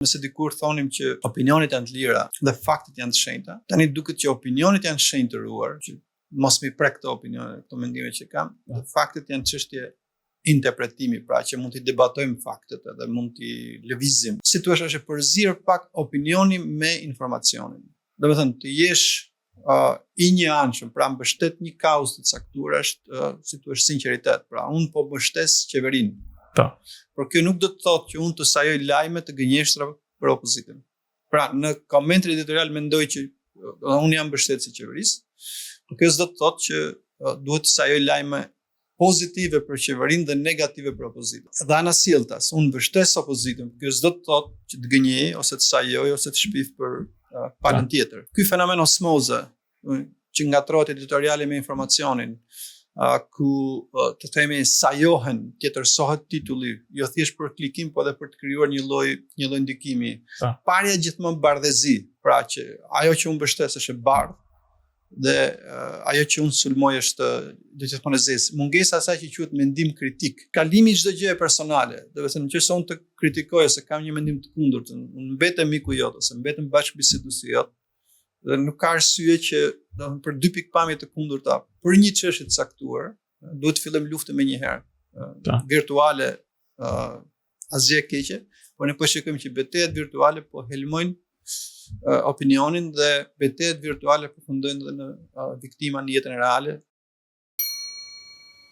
Nëse dikur thonim që opinionet janë të lira dhe faktet janë të shenjta, tani duket që opinionet janë shenjtëruar, që mos mi prek këto opinione, këto mendime që kam, dhe faktet janë çështje interpretimi, pra që mund t'i debatojmë faktet edhe mund t'i lëvizim. Si thua është përzir pak opinioni me informacionin. Do të thënë të jesh i një anshëm, pra mbështet një kauzë të caktuar është si thua sinqeritet. Pra unë po mbështes qeverinë. Por kjo nuk do të thotë që unë të sajoj lajme të gënjeshtra për opozitën. Pra në komentin editorial mendoj që unë jam mbështetës i qeverisë, por kjo s'do të thotë që duhet të sajoj lajme pozitive për qeverinë dhe negative për opozitën. Dhe anasjelltas, unë mbështes opozitën, kjo s'do të thotë që të gënjej ose të sajoj ose të shpif për palën tjetër. Ky fenomen osmoze, që ngatrohet editoriali me informacionin, ku të themi sajohen, tjetërsohet titulli, jo thjesht për klikim, po edhe për të krijuar një lloj ndikimi. Parja gjithmonë bardhëzi, pra që ajo që unë mbështes është e bardhë dhe ajo që unë sulmoj është do të thonë zezë. Mungesa e asaj që quhet mendim kritik. Kalimi çdo gjë personale, do të thënë nëse unë të kritikoj ose kam një mendim të kundërt, unë mbetem miku jot ose mbetem bashkëbiseduesi jot, dhe nuk ka arsye që për dy pikpamje të kundërta për një çështje të caktuar, duhet të fillojmë luftën më një herë. Virtuale asgjë e keqe, por ne po shikojmë që betejat virtuale po helmojnë opinionin dhe betejat virtuale përfundojnë edhe në viktima në jetën reale,